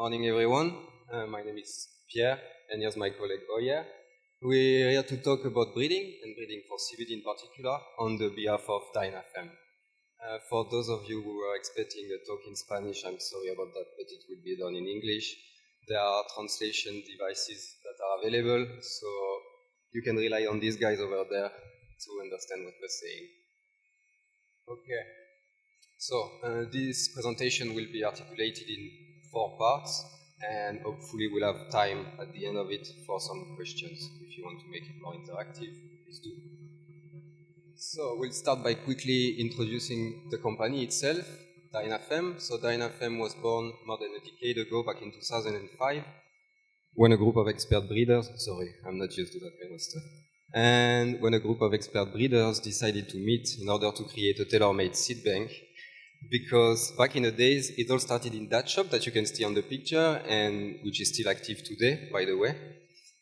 morning, everyone. My name is Pierre, and here's my colleague Oya. We're here to talk about breeding, and breeding for CBD in particular, on the behalf of DynaFem. For those of you who are expecting a talk in Spanish, I'm sorry about that, but it will be done in English. There are translation devices that are available, so you can rely on these guys over there to understand what we're saying. Okay. So this presentation will be articulated in 4 parts, and hopefully we'll have time at the end of it for some questions. If you want to make it more interactive, please do. So we'll start by quickly introducing the company itself, DynaFem. So DynaFem was born more than a decade ago, back in 2005, when a group of expert breeders, sorry, I'm not used to that kind of stuff, and when a group of expert breeders decided to meet in order to create a tailor-made seed bank. Because back in the days, it all started in that shop that you can see on the picture, and which is still active today, by the way.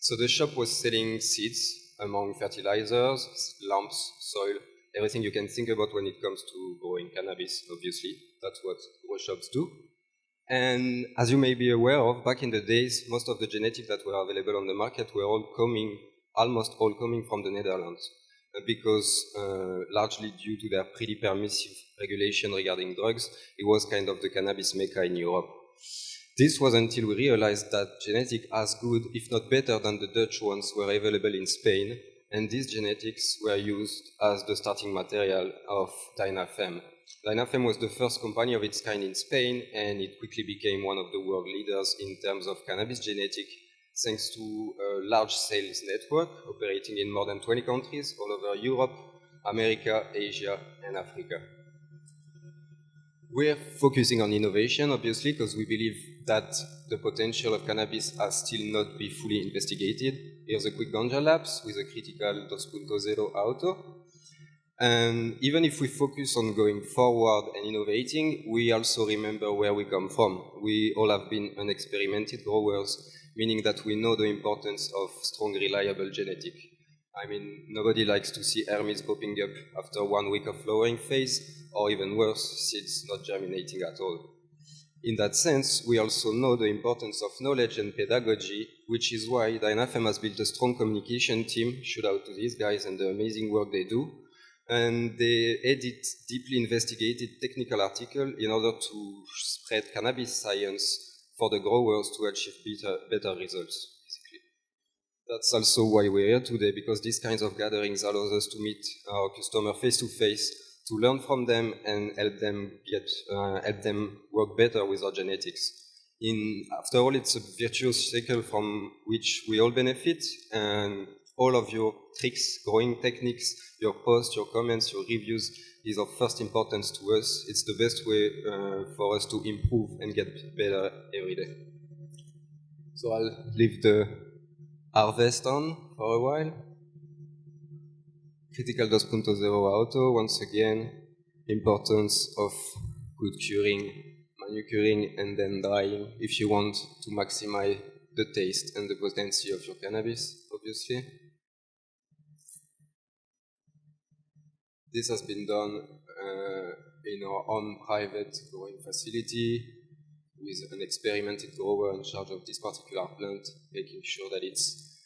So the shop was selling seeds, among fertilizers, lamps, soil, everything you can think about when it comes to growing cannabis, obviously. That's what grow shops do. And as you may be aware of, back in the days, most of the genetics that were available on the market were almost all coming from the Netherlands. Because largely due to their pretty permissive regulation regarding drugs, it was kind of the cannabis mecca in Europe. This was until we realized that genetics as good, if not better than the Dutch ones, were available in Spain, and these genetics were used as the starting material of DynaFem. DynaFem was the first company of its kind in Spain, and it quickly became one of the world leaders in terms of cannabis genetics, thanks to a large sales network operating in more than 20 countries all over Europe, America, Asia, and Africa. We're focusing on innovation, obviously, because we believe that the potential of cannabis has still not been fully investigated. Here's a quick ganja lapse with a critical 2.0 auto. And even if we focus on going forward and innovating, we also remember where we come from. We all have been unexperimented growers, meaning that we know the importance of strong, reliable genetic. I mean, nobody likes to see Hermes popping up after 1 week of flowering phase, or even worse, seeds not germinating at all. In that sense, we also know the importance of knowledge and pedagogy, which is why DynaFem has built a strong communication team. Shout out to these guys and the amazing work they do. And they edit deeply investigated technical articles in order to spread cannabis science for the growers to achieve better results, basically. That's also why we're here today, because these kinds of gatherings allows us to meet our customer face-to-face, to learn from them and help them work better with our genetics. After all, it's a virtuous cycle from which we all benefit, and all of your tricks, growing techniques, your posts, your comments, your reviews is of first importance to us. It's the best way for us to improve and get better every day. So I'll leave the harvest on for a while. Critical 2.0 auto, once again, importance of good curing, manucuring, and then drying if you want to maximize the taste and the potency of your cannabis, obviously. This has been done in our own private growing facility with an experimented grower in charge of this particular plant, making sure that it's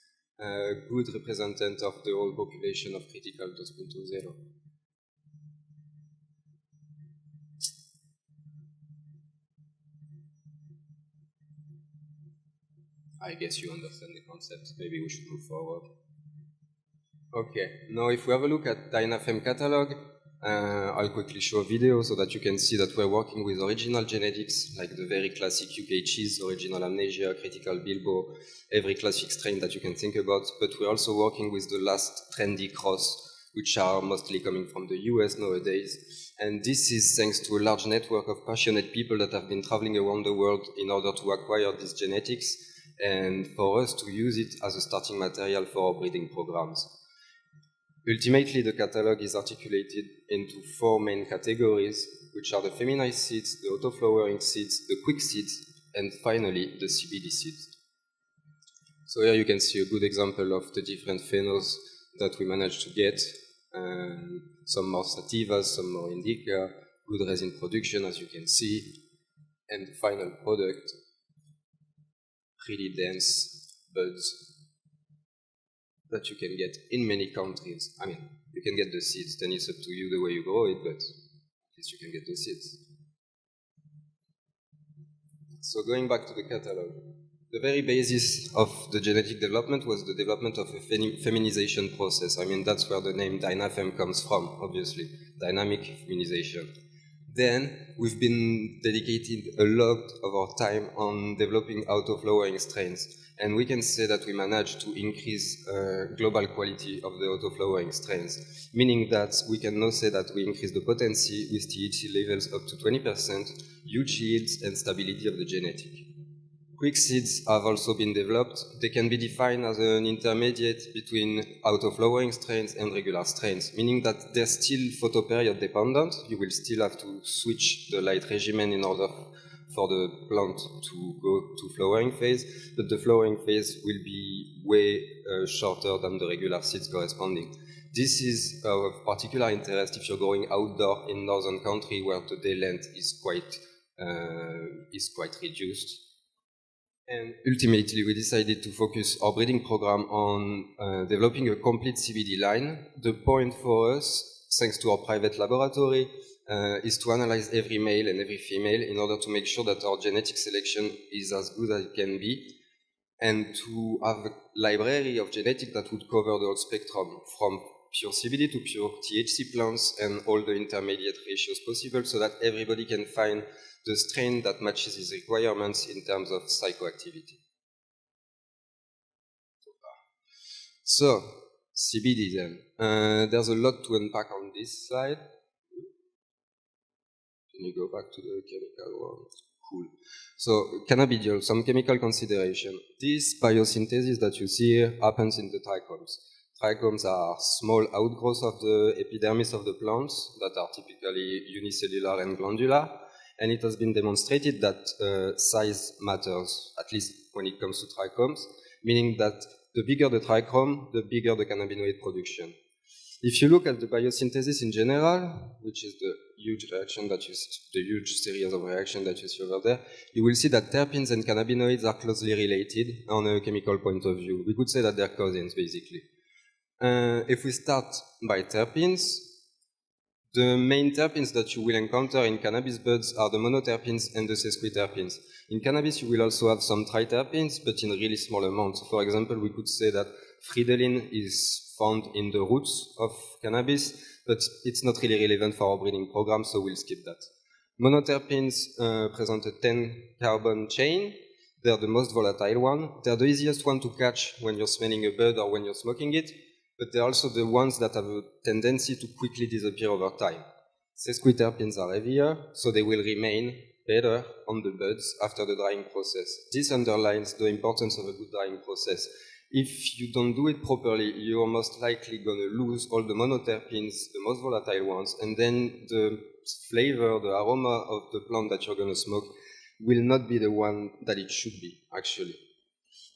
a good representative of the whole population of critical 2.0. I guess you understand the concept. Maybe we should move forward. Okay, now if we have a look at DynaFem catalog, I'll quickly show a video so that you can see that we're working with original genetics, like the very classic UK cheese, original amnesia, critical bilbo, every classic strain that you can think about, but we're also working with the last trendy cross, which are mostly coming from the US nowadays. And this is thanks to a large network of passionate people that have been traveling around the world in order to acquire these genetics, and for us to use it as a starting material for our breeding programs. Ultimately, the catalog is articulated into 4 main categories, which are the feminized seeds, the auto-flowering seeds, the quick seeds, and finally, the CBD seeds. So here you can see a good example of the different phenos that we managed to get. Some more sativas, some more indica, good resin production, as you can see, and the final product pretty dense buds that you can get in many countries. I mean, you can get the seeds, then it's up to you the way you grow it, but at least you can get the seeds. So going back to the catalog, the very basis of the genetic development was the development of a feminization process. I mean, that's where the name DynaFem comes from, obviously, dynamic feminization. Then we've been dedicating a lot of our time on developing auto-flowering strains. And we can say that we managed to increase global quality of the auto-flowering strains, meaning that we can now say that we increase the potency with THC levels up to 20%, huge yields, and stability of the genetic. Quick seeds have also been developed. They can be defined as an intermediate between auto-flowering strains and regular strains, meaning that they're still photoperiod dependent. You will still have to switch the light regimen in order for the plant to go to flowering phase, but the flowering phase will be way shorter than the regular seeds corresponding. This is of particular interest if you're going outdoor in northern country where the day length is quite reduced. And ultimately, we decided to focus our breeding program on developing a complete CBD line. The point for us, thanks to our private laboratory, is to analyze every male and every female in order to make sure that our genetic selection is as good as it can be, and to have a library of genetic that would cover the whole spectrum, from pure CBD to pure THC plants and all the intermediate ratios possible, so that everybody can find the strain that matches his requirements in terms of psychoactivity. So, CBD then. There's a lot to unpack on this slide. Can you go back to the chemical one? Cool. So, cannabidiol, some chemical consideration. This biosynthesis that you see here happens in the trichomes. Trichomes are small outgrowths of the epidermis of the plants that are typically unicellular and glandular. And it has been demonstrated that size matters, at least when it comes to trichomes, meaning that the bigger the trichome, the bigger the cannabinoid production. If you look at the biosynthesis in general, which is the huge reaction that you see, the huge series of reactions that you see over there, you will see that terpenes and cannabinoids are closely related on a chemical point of view. We could say that they're cousins, basically. If we start by terpenes, the main terpenes that you will encounter in cannabis buds are the monoterpenes and the sesquiterpenes. In cannabis, you will also have some triterpenes, but in really small amounts. For example, we could say that fridolin is found in the roots of cannabis, but it's not really relevant for our breeding program, so we'll skip that. Monoterpenes present a 10-carbon chain. They're the most volatile one. They're the easiest one to catch when you're smelling a bud or when you're smoking it, but they're also the ones that have a tendency to quickly disappear over time. Sesquiterpenes are heavier, so they will remain better on the buds after the drying process. This underlines the importance of a good drying process. If you don't do it properly, you're most likely going to lose all the monoterpenes, the most volatile ones, and then the flavor, the aroma of the plant that you're going to smoke will not be the one that it should be, actually.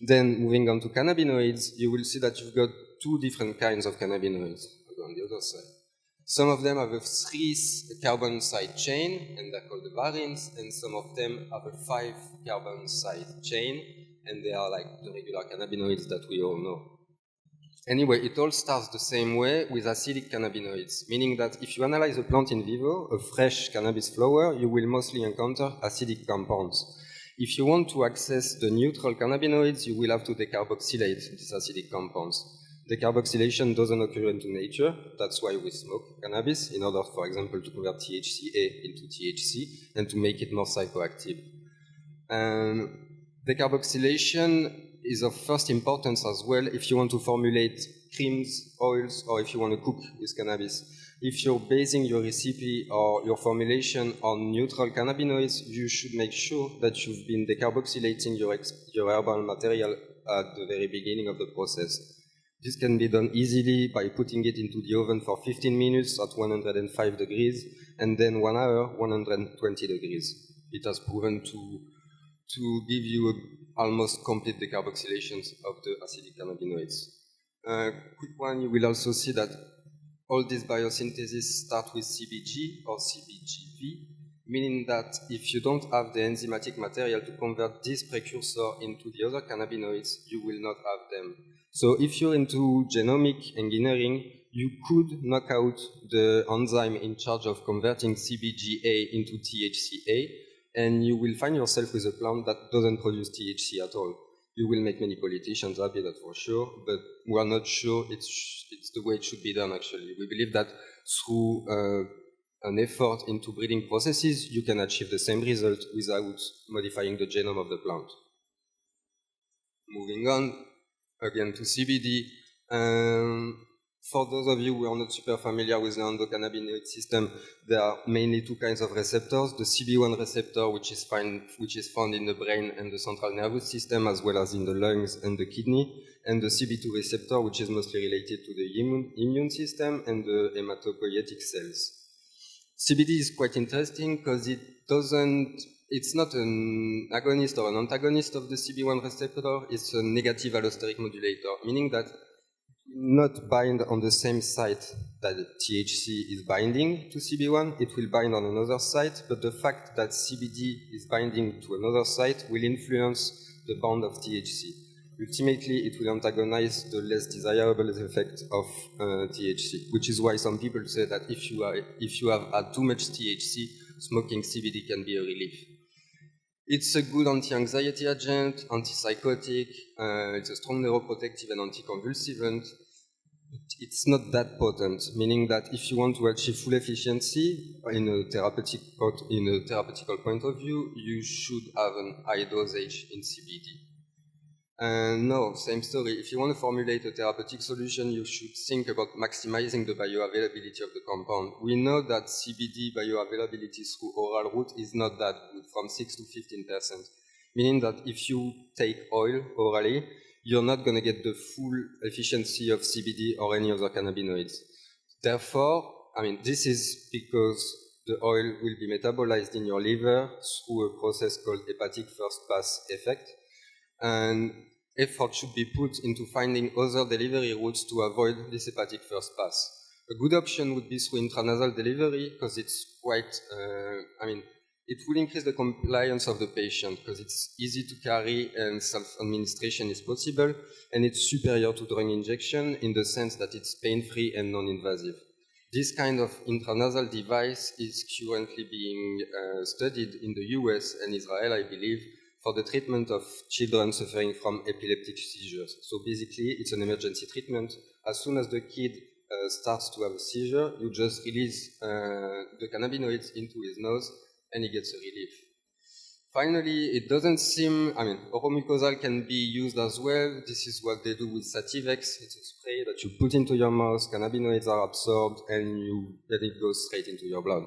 Then, moving on to cannabinoids, you will see that you've got two different kinds of cannabinoids. I'll go on the other side. Some of them have a 3-carbon side chain, and they're called the varins, and some of them have a 5-carbon side chain, and they are like the regular cannabinoids that we all know. Anyway, it all starts the same way with acidic cannabinoids, meaning that if you analyze a plant in vivo, a fresh cannabis flower, you will mostly encounter acidic compounds. If you want to access the neutral cannabinoids, you will have to decarboxylate these acidic compounds. Decarboxylation doesn't occur into nature. That's why we smoke cannabis, in order, for example, to convert THCA into THC and to make it more psychoactive. Decarboxylation is of first importance as well if you want to formulate creams, oils, or if you want to cook with cannabis. If you're basing your recipe or your formulation on neutral cannabinoids, you should make sure that you've been decarboxylating your herbal material at the very beginning of the process. This can be done easily by putting it into the oven for 15 minutes at 105 degrees, and then 1 hour, 120 degrees. It has proven to give you almost complete decarboxylations of the acidic cannabinoids. Quick one, you will also see that all these biosyntheses start with CBG or CBGV, meaning that if you don't have the enzymatic material to convert this precursor into the other cannabinoids, you will not have them. So if you're into genomic engineering, you could knock out the enzyme in charge of converting CBGA into THCA, and you will find yourself with a plant that doesn't produce THC at all. You will make many politicians happy, that's for sure, but we are not sure it's the way it should be done, actually. We believe that through an effort into breeding processes, you can achieve the same result without modifying the genome of the plant. Moving on, again to CBD. For those of you who are not super familiar with the endocannabinoid system, there are mainly two kinds of receptors. The CB1 receptor, which is found in the brain and the central nervous system, as well as in the lungs and the kidney, and the CB2 receptor, which is mostly related to the immune system and the hematopoietic cells. CBD is quite interesting because it's not an agonist or an antagonist of the CB1 receptor, it's a negative allosteric modulator, meaning that not bind on the same site that THC is binding to CB1, it will bind on another site, but the fact that CBD is binding to another site will influence the bond of THC. Ultimately, it will antagonize the less desirable effect of THC, which is why some people say that if you have had too much THC, smoking CBD can be a relief. It's a good anti-anxiety agent, antipsychotic, it's a strong neuroprotective and anticonvulsivant. It's not that potent, meaning that if you want to achieve full efficiency in a therapeutical point of view, you should have an high dosage in CBD. No, same story. If you want to formulate a therapeutic solution, you should think about maximizing the bioavailability of the compound. We know that CBD bioavailability through oral route is not that good, from 6 to 15%, meaning that if you take oil orally, you're not going to get the full efficiency of CBD or any other cannabinoids. Therefore, this is because the oil will be metabolized in your liver through a process called hepatic first pass effect, and effort should be put into finding other delivery routes to avoid this hepatic first pass. A good option would be through intranasal delivery, because it's quite, it will increase the compliance of the patient because it's easy to carry and self-administration is possible, and it's superior to drug injection in the sense that it's pain-free and non-invasive. This kind of intranasal device is currently being studied in the US and Israel, I believe, for the treatment of children suffering from epileptic seizures. So basically, it's an emergency treatment. As soon as the kid starts to have a seizure, you just release the cannabinoids into his nose, and he gets a relief. Finally, it doesn't seem, oromucosal can be used as well. This is what they do with Sativex. It's a spray that you put into your mouth, cannabinoids are absorbed, and then it goes straight into your blood.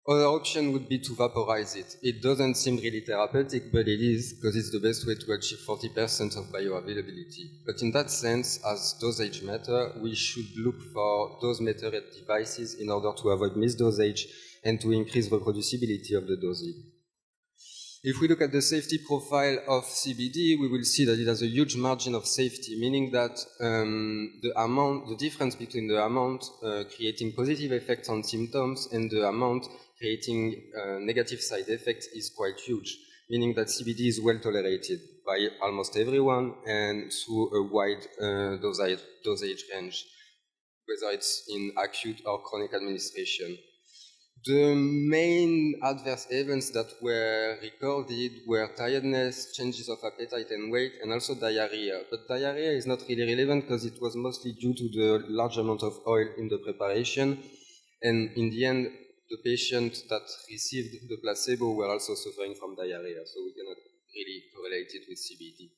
Other option would be to vaporize it. It doesn't seem really therapeutic, but it is, because it's the best way to achieve 40% of bioavailability. But in that sense, as dosage matter, we should look for dose-metered devices in order to avoid misdosage and to increase reproducibility of the dosage. If we look at the safety profile of CBD, we will see that it has a huge margin of safety, meaning that the difference between the amount creating positive effects on symptoms and the amount creating negative side effects is quite huge, meaning that CBD is well tolerated by almost everyone and through a wide dosage range, whether it's in acute or chronic administration. The main adverse events that were recorded were tiredness, changes of appetite and weight, and also diarrhea. But diarrhea is not really relevant because it was mostly due to the large amount of oil in the preparation. And in the end, the patients that received the placebo were also suffering from diarrhea, so we cannot really correlate it with CBD.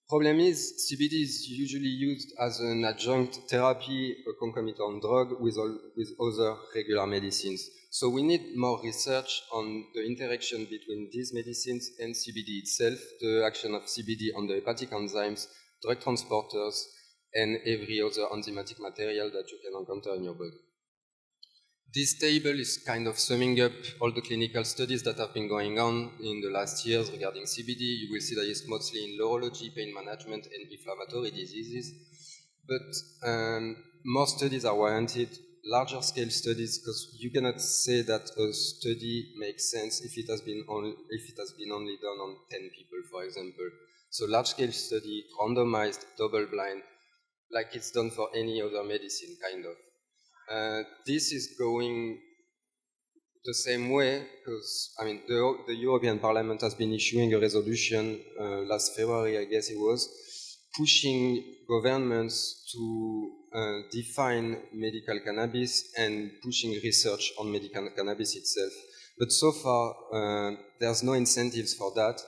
Problem is, CBD is usually used as an adjunct therapy, a concomitant drug with other regular medicines. So we need more research on the interaction between these medicines and CBD itself, the action of CBD on the hepatic enzymes, drug transporters, and every other enzymatic material that you can encounter in your body. This table is kind of summing up all the clinical studies that have been going on in the last years regarding CBD. You will see that it's mostly in neurology, pain management, and inflammatory diseases. But more studies are warranted. larger scale studies, because you cannot say that a study makes sense if it has been only done on 10 people, for example. So large scale study, randomized, double blind, like it's done for any other medicine, kind of. This is going the same way, because I mean the European Parliament has been issuing a resolution last February, I guess it was, pushing governments to define medical cannabis and pushing research on medical cannabis itself. But so far, there's no incentives for that,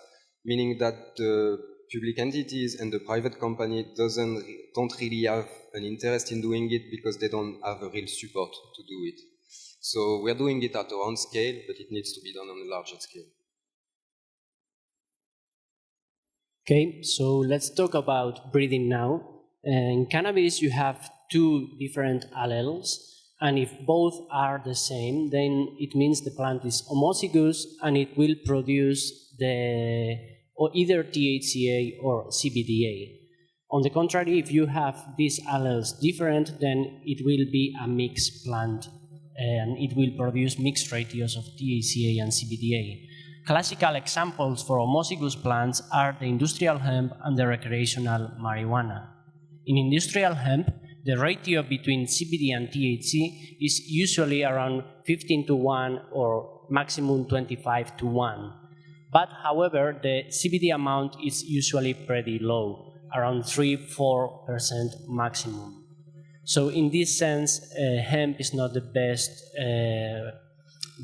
meaning that the public entities and the private company don't really have an interest in doing it because they don't have a real support to do it. So we're doing it at our own scale, but it needs to be done on a larger scale. Okay, so let's talk about breeding now. In cannabis, you have two different alleles, and if both are the same, then it means the plant is homozygous and it will produce either THCA or CBDA. On the contrary, if you have these alleles different, then it will be a mixed plant and it will produce mixed ratios of THCA and CBDA. Classical examples for homozygous plants are the industrial hemp and the recreational marijuana. In industrial hemp, the ratio between CBD and THC is usually around 15:1 or maximum 25:1. But however, the CBD amount is usually pretty low, around 3–4% maximum. So in this sense, hemp is not the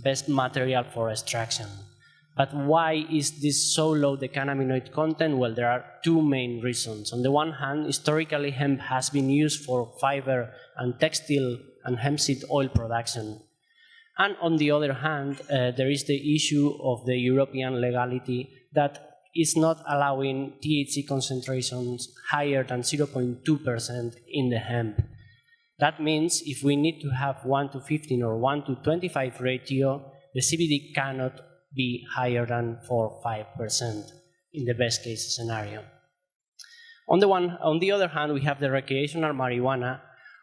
best material for extraction. But why is this so low, the cannabinoid content? Well, there are two main reasons. On the one hand, historically, hemp has been used for fiber and textile and hemp seed oil production. And on the other hand, there is the issue of the European legality that is not allowing THC concentrations higher than 0.2% in the hemp. That means if we need to have 1:15 or 1:25 ratio, the CBD cannot be higher than 4–5% in the best case scenario. On the other hand, we have the recreational marijuana,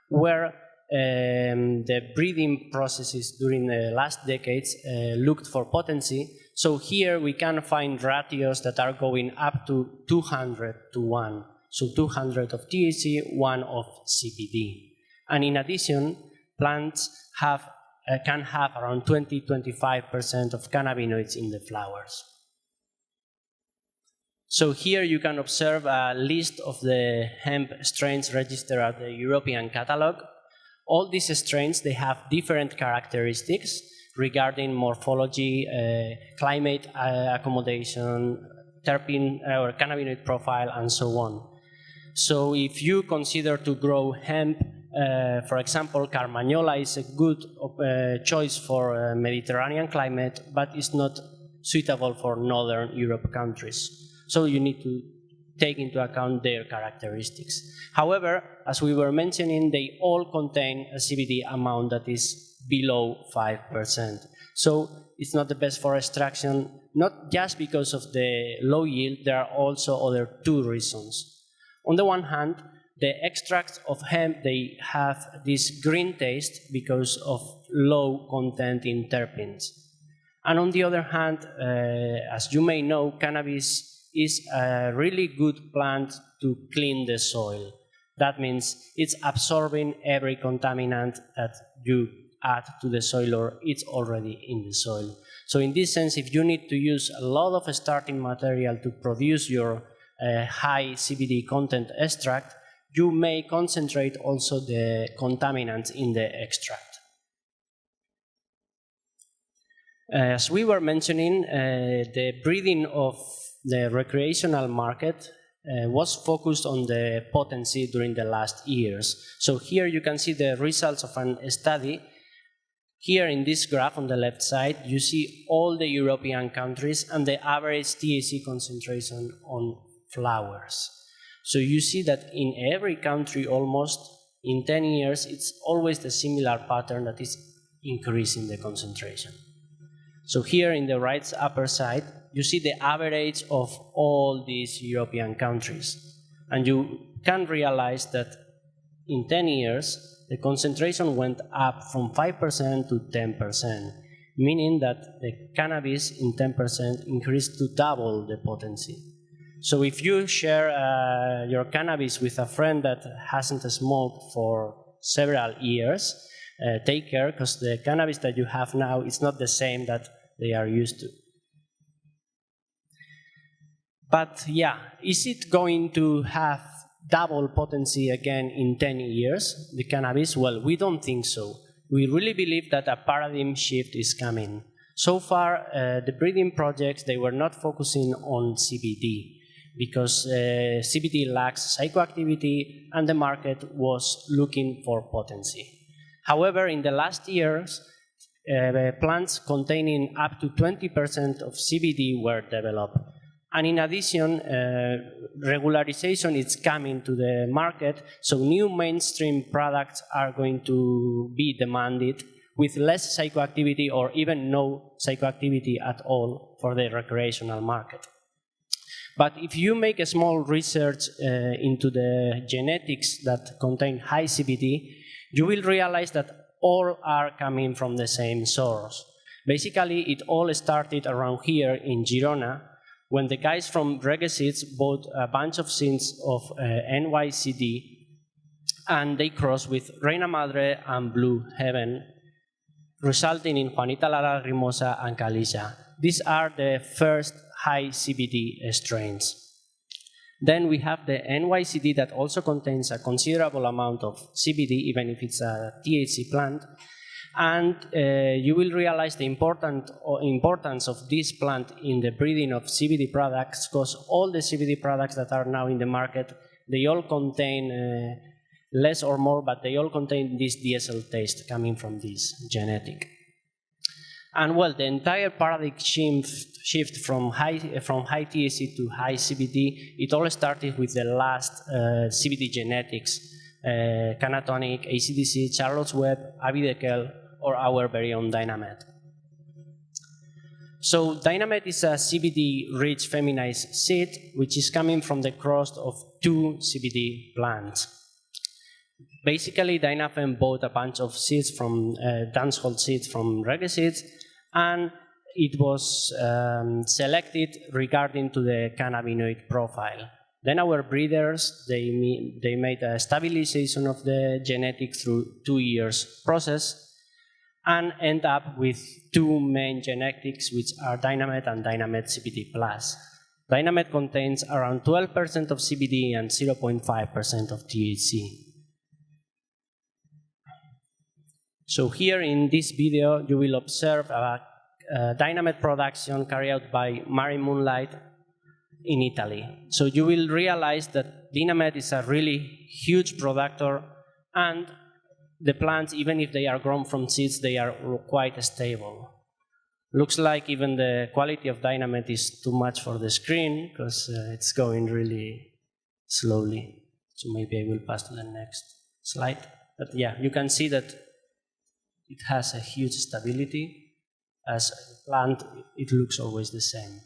where the breeding processes during the last decades looked for potency. So here we can find ratios that are going up to 200:1. So 200 of THC, 1 of CBD. And in addition, plants can have around 20–25% of cannabinoids in the flowers. So here you can observe a list of the hemp strains registered at the European catalog. All these strains, they have different characteristics regarding morphology, climate accommodation, terpene or cannabinoid profile, and so on. So if you consider to grow hemp, for example, Carmagnola is a good choice for Mediterranean climate, but it's not suitable for Northern Europe countries. So you need to take into account their characteristics. However, as we were mentioning, they all contain a CBD amount that is below 5%. So it's not the best for extraction, not just because of the low yield, there are also other two reasons. On the one hand, the extracts of hemp, they have this green taste because of low content in terpenes. And on the other hand, as you may know, cannabis is a really good plant to clean the soil. That means it's absorbing every contaminant that you add to the soil or it's already in the soil. So in this sense, if you need to use a lot of starting material to produce your high CBD content extract, you may concentrate also the contaminants in the extract. As we were mentioning, the breeding of the recreational market was focused on the potency during the last years. So here you can see the results of a study. Here in this graph on the left side, you see all the European countries and the average THC concentration on flowers. So you see that in every country almost, in 10 years, it's always the similar pattern that is increasing the concentration. So here in the right upper side, you see the average of all these European countries. And you can realize that in 10 years, the concentration went up from 5% to 10%, meaning that the cannabis in 10% increased to double the potency. So if you share your cannabis with a friend that hasn't smoked for several years, take care, because the cannabis that you have now is not the same that they are used to. But yeah, is it going to have double potency again in 10 years, the cannabis? Well, we don't think so. We really believe that a paradigm shift is coming. So far, the breeding projects, they were not focusing on CBD because CBD lacks psychoactivity and the market was looking for potency. However, in the last years, plants containing up to 20% of CBD were developed. And in addition, regularization is coming to the market, so new mainstream products are going to be demanded with less psychoactivity or even no psychoactivity at all for the recreational market. But if you make a small research into the genetics that contain high CBD, you will realize that all are coming from the same source. Basically, it all started around here in Girona, when the guys from Reggae Seeds bought a bunch of seeds of NYCD, and they crossed with Reina Madre and Blue Heaven, resulting in Juanita La Lagrimosa and Calicia. These are the first high CBD strains. Then we have the NYCD that also contains a considerable amount of CBD, even if it's a THC plant. And you will realize the importance of this plant in the breeding of CBD products, because all the CBD products that are now in the market, they all contain less or more, but they all contain this DSL taste coming from this genetic. And well, the entire paradigm shift from high THC to high CBD, it all started with the last CBD genetics, Canatonic, ACDC, Charlotte's Web, Abidekel, or our very own Dynamet. So Dynamet is a CBD-rich feminized seed, which is coming from the cross of two CBD plants. Basically, Dynafem bought a bunch of seeds from dancehall seeds from Reggae Seeds, and it was selected regarding to the cannabinoid profile. Then our breeders, they made a stabilization of the genetic through 2 years process, and end up with two main genetics, which are Dynamet and Dynamet CBD+. Dynamet contains around 12% of CBD and 0.5% of THC. So here in this video, you will observe a Dynamet production carried out by Mari Moonlight in Italy. So you will realize that Dynamet is a really huge producer, and the plants, even if they are grown from seeds, they are quite stable. Looks like even the quality of Dynamet is too much for the screen, because it's going really slowly. So maybe I will pass to the next slide. But yeah, you can see that it has a huge stability. As a plant, it looks always the same.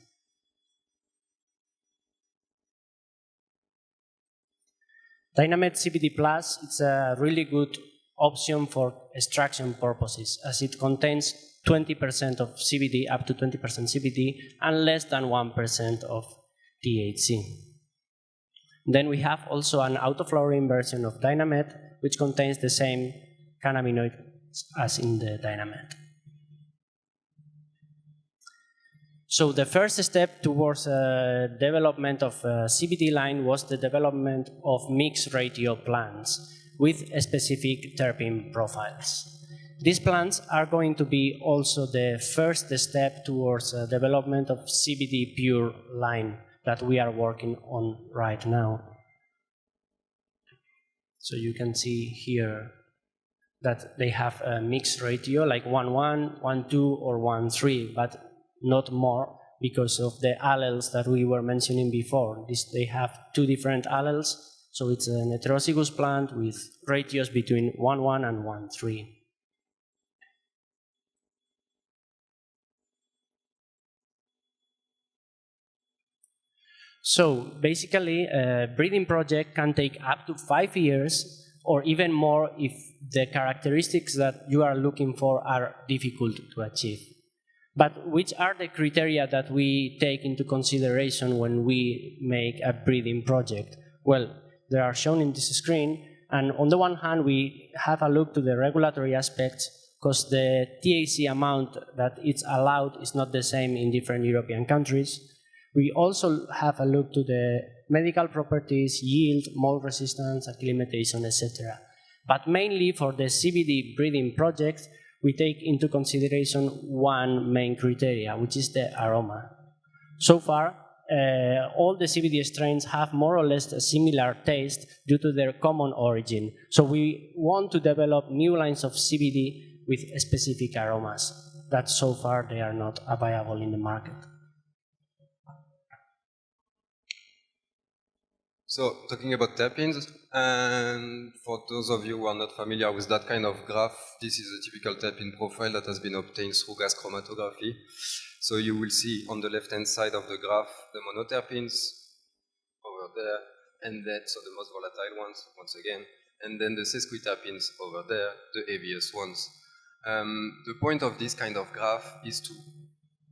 Dynamet CBD Plus, it's a really good option for extraction purposes, as it contains 20% of CBD, up to 20% CBD, and less than 1% of THC. Then we have also an autoflowering version of Dynamet, which contains the same cannabinoids as in the Dynamet. So the first step towards development of CBD line was the development of mixed ratio plants with specific terpene profiles. These plants are going to be also the first step towards development of CBD pure line that we are working on right now. So you can see here that they have a mixed ratio like 1:1, 1:2, or 1:3, but not more because of the alleles that we were mentioning before. They have two different alleles, so it's an heterozygous plant with ratios between 1:1 and 1:3. So basically, a breeding project can take up to 5 years, or even more if the characteristics that you are looking for are difficult to achieve. But which are the criteria that we take into consideration when we make a breeding project? Well, they are shown in this screen, and on the one hand, we have a look to the regulatory aspects, because the THC amount that it's allowed is not the same in different European countries. We also have a look to the medical properties, yield, mold resistance, acclimatization, etc. But mainly for the CBD breeding projects, we take into consideration one main criteria, which is the aroma. So far, all the CBD strains have more or less a similar taste due to their common origin. So we want to develop new lines of CBD with specific aromas that so far they are not available in the market. So, talking about terpenes, and for those of you who are not familiar with that kind of graph, this is a typical terpene profile that has been obtained through gas chromatography. So you will see on the left-hand side of the graph the monoterpenes over there, and then, so the most volatile ones, once again, and then the sesquiterpenes over there, the heaviest ones. The point of this kind of graph is to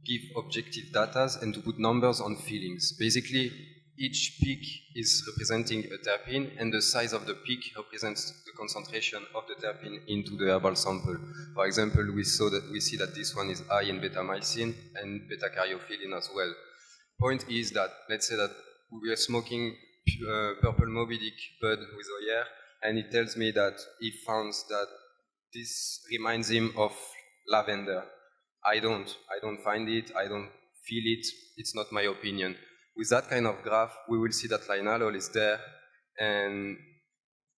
give objective data and to put numbers on feelings. Basically, each peak is representing a terpene, and the size of the peak represents the concentration of the terpene into the herbal sample. For example, we see that this one is high in beta-mycin and beta-caryophyllene as well. Point is that, let's say that we are smoking purple Moby Dick bud with Oyer, and he tells me that he found that this reminds him of lavender. I don't find it, I don't feel it, it's not my opinion. With that kind of graph, we will see that linalool is there, and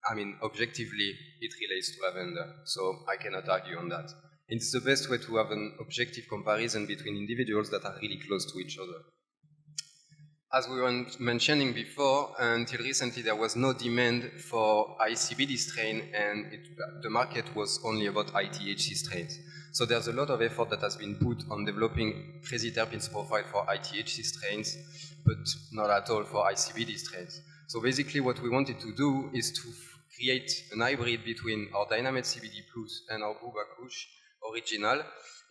I mean, objectively, it relates to lavender, so I cannot argue on that. It's the best way to have an objective comparison between individuals that are really close to each other. As we were mentioning before, until recently there was no demand for high CBD strain, and the market was only about high THC strains. So there's a lot of effort that has been put on developing crazy terpenes profile for high THC strains, but not at all for high CBD strains. So basically what we wanted to do is to create an hybrid between our Dynamed CBD Plus and our Bhuba Kush original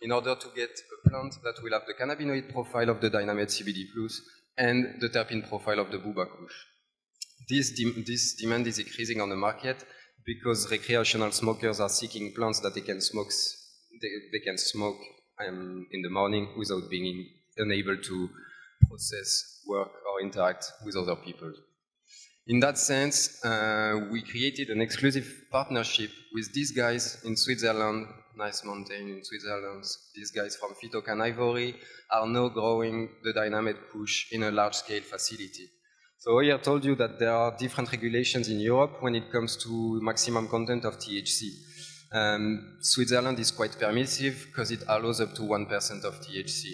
in order to get a plant that will have the cannabinoid profile of the Dynamed CBD Plus and the terpene profile of the Bhuba Kush. This demand is increasing on the market because recreational smokers are seeking plants that they can smoke in the morning without being unable to process, work, or interact with other people. In that sense, we created an exclusive partnership with these guys in Switzerland, nice mountain in Switzerland. These guys from Phytocan Ivory are now growing the Dynamed Kush in a large-scale facility. So Oyer told you that there are different regulations in Europe when it comes to maximum content of THC. Switzerland is quite permissive because it allows up to 1% of THC.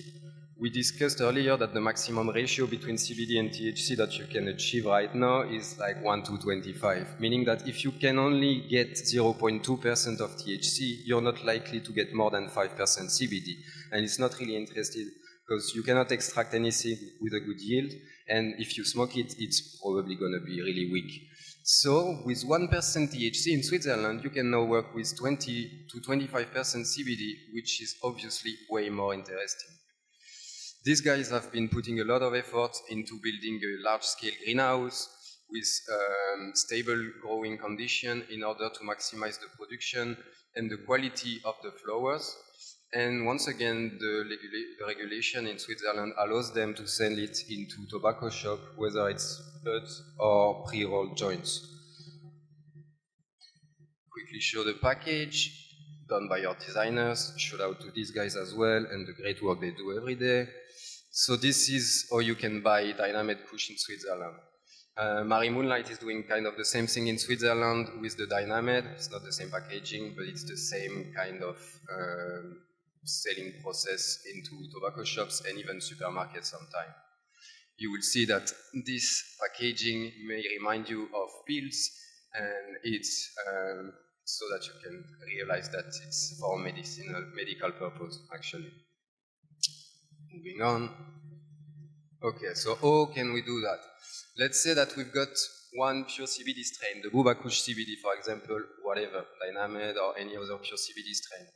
We discussed earlier that the maximum ratio between CBD and THC that you can achieve right now is like 1 to 25, meaning that if you can only get 0.2% of THC, you're not likely to get more than 5% CBD. And it's not really interesting because you cannot extract anything with a good yield, and if you smoke it, it's probably going to be really weak. So with 1% THC in Switzerland, you can now work with 20 to 25% CBD, which is obviously way more interesting. These guys have been putting a lot of effort into building a large-scale greenhouse with stable growing condition in order to maximize the production and the quality of the flowers. And once again, the regulation in Switzerland allows them to sell it into tobacco shop, whether it's buds or pre-rolled joints. Quickly show the package done by our designers. Shout out to these guys as well and the great work they do every day. So this is how you can buy Dynamed Kush in Switzerland. Marie Moonlight is doing kind of the same thing in Switzerland with the Dynamed. It's not the same packaging, but it's the same kind of selling process into tobacco shops and even supermarkets sometimes. You will see that this packaging may remind you of pills, and it's so that you can realize that it's for medical purpose, actually. Moving on. Okay, so how can we do that? Let's say that we've got one pure CBD strain, the Bubba Kush CBD, for example, whatever, Dynamed or any other pure CBD strain.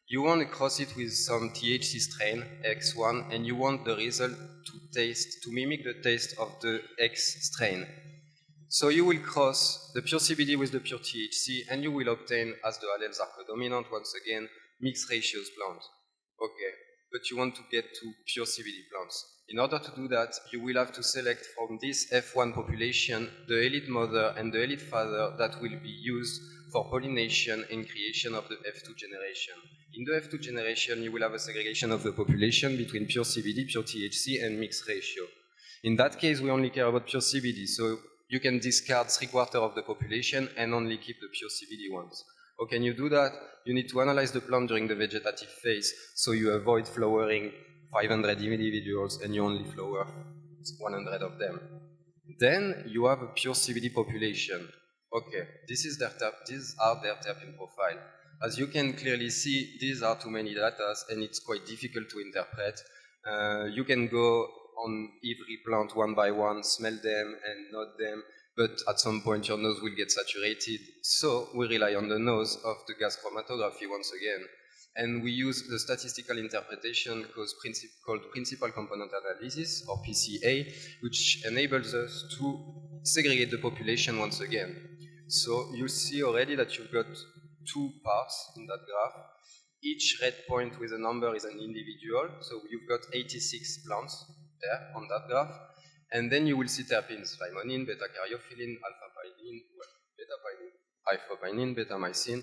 You want to cross it with some THC strain, X1, and you want the result to mimic the taste of the X strain. So you will cross the pure CBD with the pure THC, and you will obtain, as the alleles are codominant, once again, mixed ratios plant. Okay, but you want to get to pure CBD plants. In order to do that, you will have to select from this F1 population the elite mother and the elite father that will be used for pollination and creation of the F2 generation. In the F2 generation, you will have a segregation of the population between pure CBD, pure THC, and mixed ratio. In that case, we only care about pure CBD, so you can discard 3/4 of the population and only keep the pure CBD ones. How can you do that? You need to analyze the plant during the vegetative phase, so you avoid flowering 500 individuals and you only flower 100 of them. Then you have a pure CBD population. Okay, these are their terpene profile. As you can clearly see, these are too many data and it's quite difficult to interpret. You can go on every plant one by one, smell them and note them, but at some point your nose will get saturated. So we rely on the nose of the gas chromatography once again. And we use the statistical interpretation called principal component analysis, or PCA, which enables us to segregate the population once again. So you see already that you've got two parts in that graph. Each red point with a number is an individual, so you've got 86 plants there on that graph. And then you will see terpenes, limonene, beta-caryophyllene, alpha-pinene, beta-pinene, iphopinene, beta-mycin,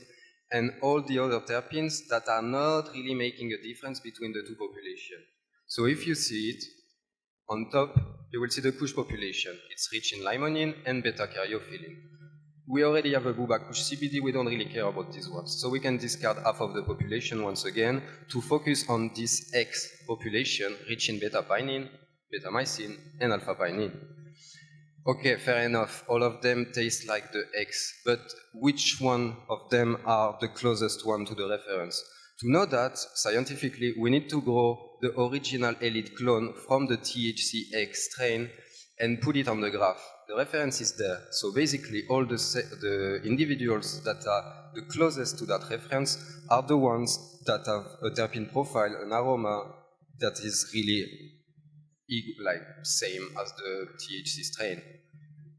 and all the other terpenes that are not really making a difference between the two populations. So if you see it, on top, you will see the Kush population. It's rich in limonene and beta-caryophyllene. We already have a Bubba Kush CBD, we don't really care about these ones. So we can discard half of the population once again to focus on this X population, rich in beta-pinene, beta-mycin, and alpha-pinene. Okay, fair enough. All of them taste like the X, but which one of them are the closest one to the reference? To know that, scientifically, we need to grow the original elite clone from the THC-X strain and put it on the graph. The reference is there. So basically, all the individuals that are the closest to that reference are the ones that have a terpene profile, an aroma that is really like same as the THC strain.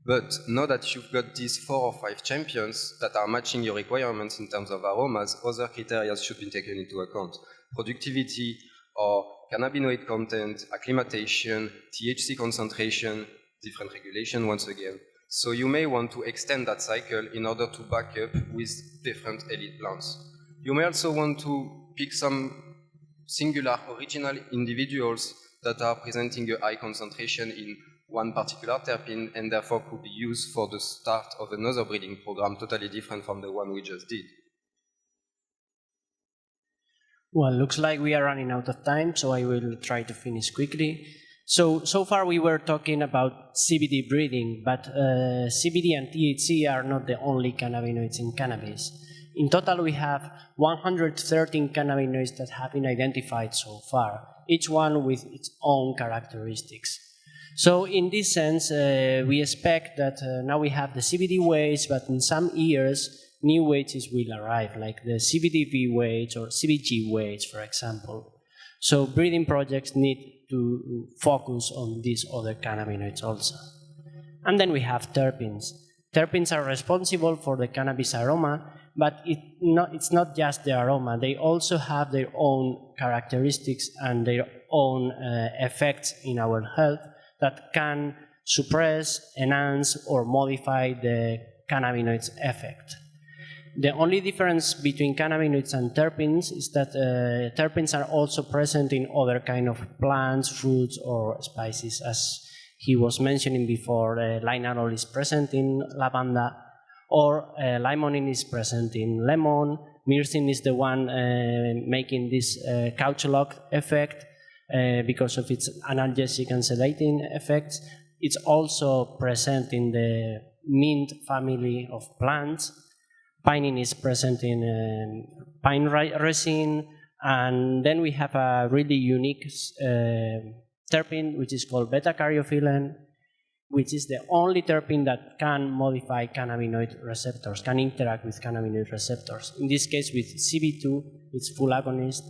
But now that you've got these 4 or 5 champions that are matching your requirements in terms of aromas, other criteria should be taken into account. Productivity or cannabinoid content, acclimatation, THC concentration, different regulation once again. So you may want to extend that cycle in order to back up with different elite plants. You may also want to pick some singular original individuals that are presenting a high concentration in one particular terpene and therefore could be used for the start of another breeding program totally different from the one we just did. Well, looks like we are running out of time, so I will try to finish quickly. So far we were talking about CBD breeding, but CBD and THC are not the only cannabinoids in cannabis. In total, we have 113 cannabinoids that have been identified so far, each one with its own characteristics. So in this sense, we expect that now we have the CBD weights, but in some years, new weights will arrive, like the CBDV weights or CBG weights, for example. So breeding projects need to focus on these other cannabinoids also. And then we have terpenes. Terpenes are responsible for the cannabis aroma, but it's not just the aroma. They also have their own characteristics and their own effects in our health that can suppress, enhance, or modify the cannabinoids effect. The only difference between cannabinoids and terpenes is that terpenes are also present in other kind of plants, fruits, or spices. As he was mentioning before, linalool is present in lavanda, or limonene is present in lemon. Myrcene is the one making this couch lock effect because of its analgesic and sedating effects. It's also present in the mint family of plants. Pinene is present in pine resin, and then we have a really unique terpene which is called beta-caryophyllene. which is the only terpene that can modify cannabinoid receptors, can interact with cannabinoid receptors. In this case, with CB2, it's full agonist,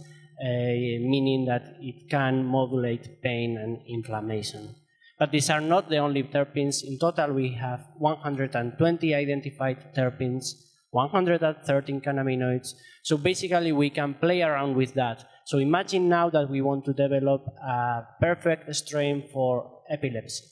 meaning that it can modulate pain and inflammation. But these are not the only terpenes. In total, we have 120 identified terpenes, 113 cannabinoids. So basically, we can play around with that. So imagine now that we want to develop a perfect strain for epilepsy.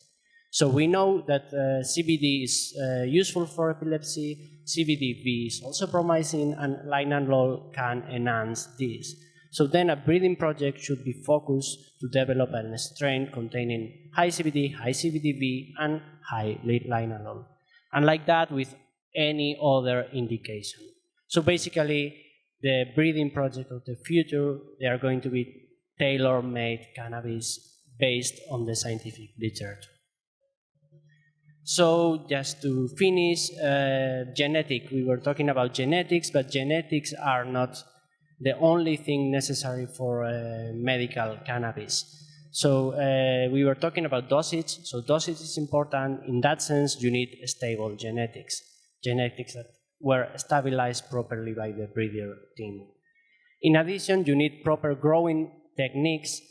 So we know that CBD is useful for epilepsy, CBDV is also promising, and linalool can enhance this. So then a breeding project should be focused to develop a strain containing high CBD, high CBDV, and high linalool. And like that with any other indication. So basically, the breeding project of the future, they are going to be tailor-made cannabis based on the scientific literature. So just to finish, genetic, we were talking about genetics, but genetics are not the only thing necessary for medical cannabis. So we were talking about dosage, so dosage is important. In that sense, you need stable genetics, genetics that were stabilized properly by the breeder team. In addition, you need proper growing techniques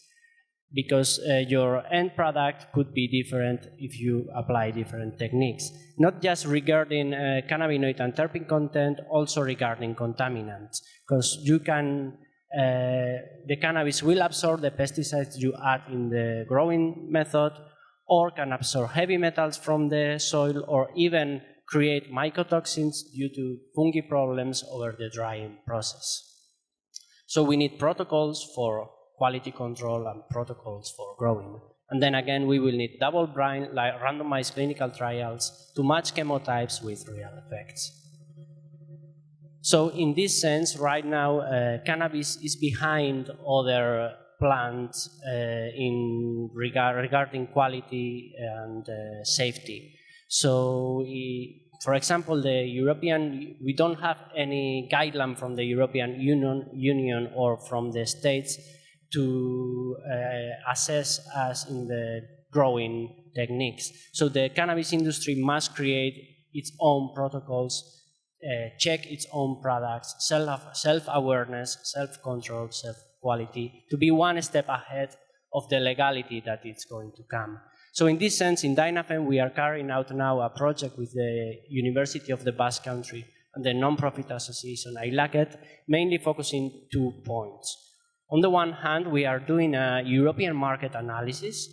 because your end product could be different if you apply different techniques. Not just regarding cannabinoid and terpene content, also regarding contaminants. Because you can, the cannabis will absorb the pesticides you add in the growing method, or can absorb heavy metals from the soil, or even create mycotoxins due to fungi problems over the drying process. So we need protocols for quality control and protocols for growing. And then again, we will need double-blind, like randomized clinical trials to match chemotypes with real effects. So in this sense, right now, cannabis is behind other plants regarding quality and safety. So, for example, we don't have any guideline from the European Union or from the States to assess us in the growing techniques. So the cannabis industry must create its own protocols, check its own products, self-awareness, self-control, self-quality, to be one step ahead of the legality that it's going to come. So in this sense, in Dynafem, we are carrying out now a project with the University of the Basque Country and the non-profit association Ailaket, mainly focusing 2 points. On the one hand, we are doing a European market analysis,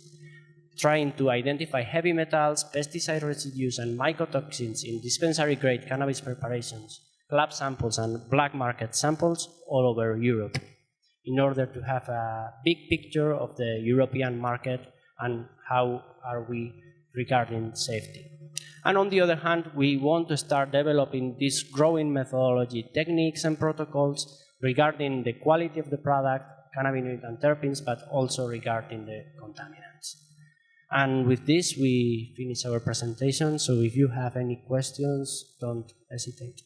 trying to identify heavy metals, pesticide residues, and mycotoxins in dispensary-grade cannabis preparations, lab samples, and black market samples all over Europe, in order to have a big picture of the European market and how are we regarding safety. And on the other hand, we want to start developing this growing methodology, techniques, and protocols regarding the quality of the product, cannabinoid and terpenes, but also regarding the contaminants. And with this, we finish our presentation. So if you have any questions, don't hesitate.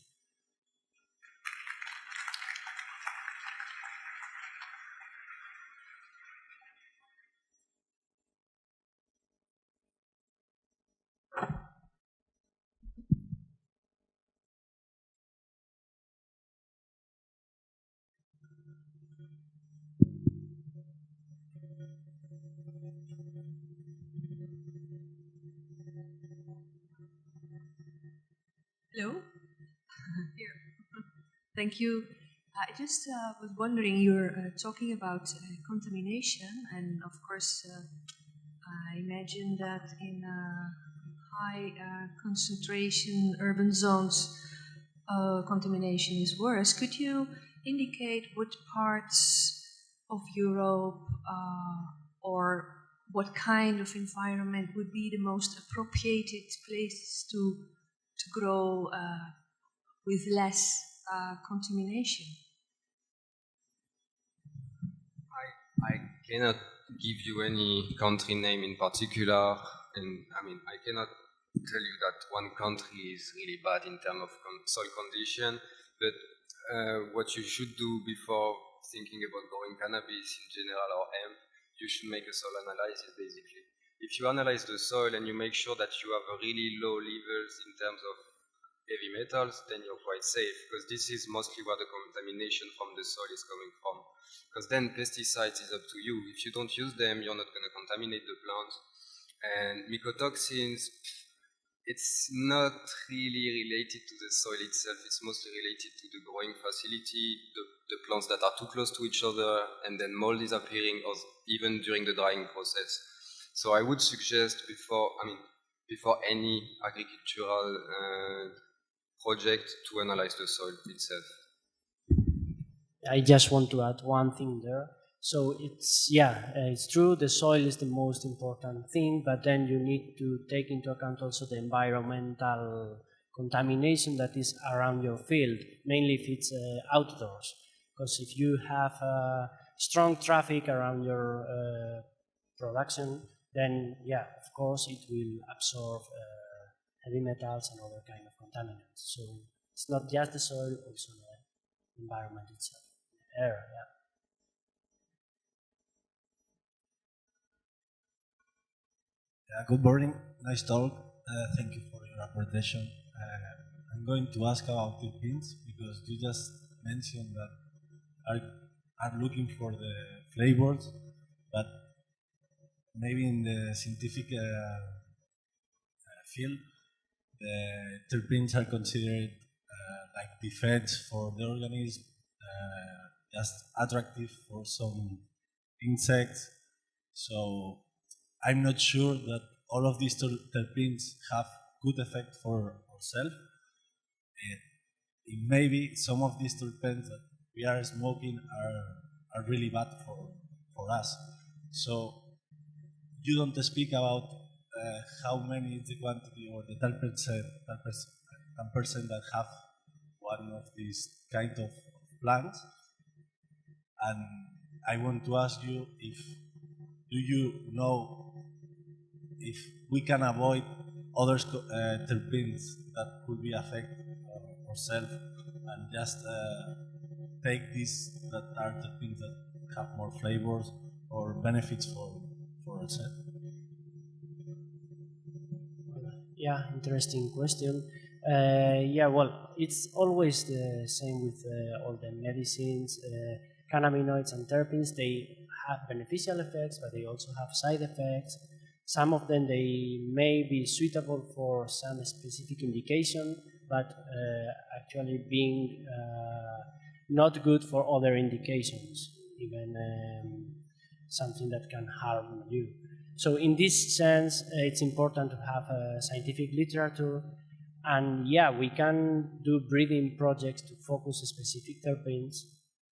Hello. Here. Thank you. I just was wondering, you're talking about contamination, and of course, I imagine that in high concentration urban zones, contamination is worse. Could you indicate what parts of Europe or what kind of environment would be the most appropriated places to grow with less contamination? I cannot give you any country name in particular, and I mean, I cannot tell you that one country is really bad in terms of soil condition, but what you should do before thinking about growing cannabis in general or hemp, you should make a soil analysis basically. if you analyze the soil and you make sure that you have a really low levels in terms of heavy metals, then you're quite safe, because this is mostly where the contamination from the soil is coming from. Because then pesticides is up to you. If you don't use them, you're not going to contaminate the plants. And mycotoxins, it's not really related to the soil itself. It's mostly related to the growing facility, the plants that are too close to each other, and then mold is appearing, or even during the drying process. So I would suggest before any agricultural project to analyze the soil itself. I just want to add one thing there. So it's true, the soil is the most important thing, but then you need to take into account also the environmental contamination that is around your field, mainly if it's outdoors. Because if you have strong traffic around your production, then of course it will absorb heavy metals and other kind of contaminants. So it's not just the soil, also the environment itself, the air. Good morning, nice talk. Thank you for your apportation. I'm going to ask about terpenes because you just mentioned that are looking for the flavors, but maybe in the scientific field, the terpenes are considered like defense for the organism, just attractive for some insects. So I'm not sure that all of these terpenes have good effect for ourselves. Maybe some of these terpenes that we are smoking are really bad for us. So you don't speak about how many is the quantity or the 10% that have one of these kind of plants. And I want to ask you do you know if we can avoid other terpenes that could be affect ourselves and just take these that are terpenes that have more flavors or benefits for ourselves? Yeah, interesting question. Well, it's always the same with all the medicines, cannabinoids and terpenes. They have beneficial effects, but they also have side effects. Some of them, they may be suitable for some specific indication, but actually being not good for other indications, even something that can harm you. So in this sense, it's important to have scientific literature, and we can do breeding projects to focus on specific terpenes.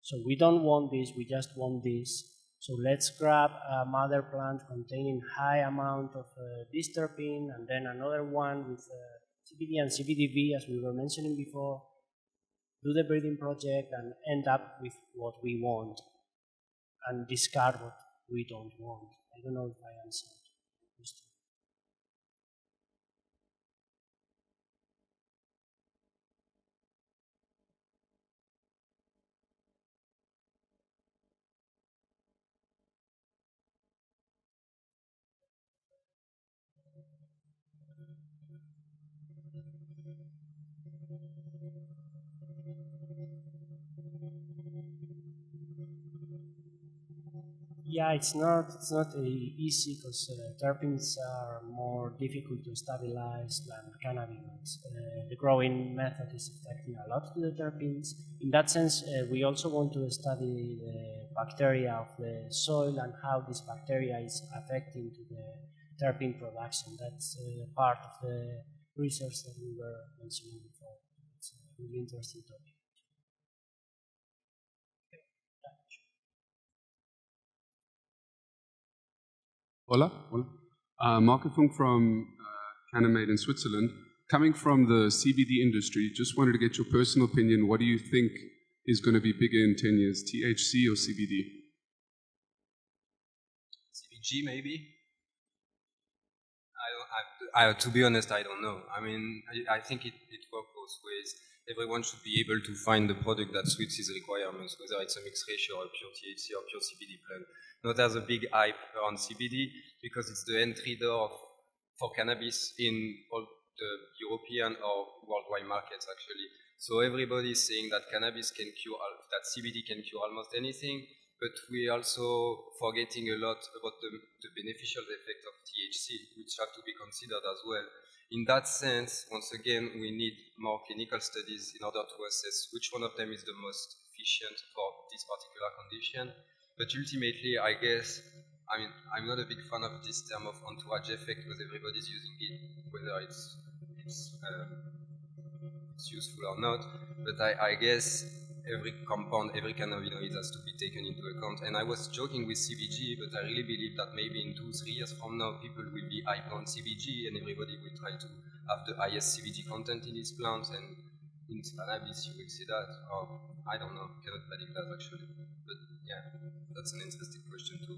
So we don't want this, we just want this. So let's grab a mother plant containing high amount of this terpene, and then another one with CBD and CBDV, as we were mentioning before, do the breeding project and end up with what we want, and discard what we don't want. I don't know if I answered the question. Yeah, it's not easy because terpenes are more difficult to stabilize than cannabinoids. The growing method is affecting a lot to the terpenes. In that sense, we also want to study the bacteria of the soil and how this bacteria is affecting to the terpene production. That's part of the research that we were mentioning before. It's a really interesting topic. Hola. Marco Funk from Canamade in Switzerland. Coming from the CBD industry, just wanted to get your personal opinion. What do you think is going to be bigger in 10 years, THC or CBD? CBG maybe? To be honest, I don't know. I mean, I think it works both ways. everyone should be able to find the product that suits his requirements, whether it's a mixed ratio or pure THC or pure CBD plant. Not as a big hype around CBD, because it's the entry door for cannabis in all the European or worldwide markets, actually. So everybody is saying that cannabis can cure, that CBD can cure almost anything, but we're also forgetting a lot about the beneficial effect of THC, which have to be considered as well. In that sense, once again, we need more clinical studies in order to assess which one of them is the most efficient for this particular condition. But ultimately, I guess, I'm not a big fan of this term of entourage effect because everybody's using it, whether it's useful or not. But I guess every compound, every cannabinoid has to be taken into account. And I was joking with CBG, but I really believe that maybe in 2-3 years from now, people will be hyped on CBG and everybody will try to have the highest CBG content in these plants. And in cannabis, you will see that. Or I don't know, cannot predict that actually. But yeah, that's an interesting question too.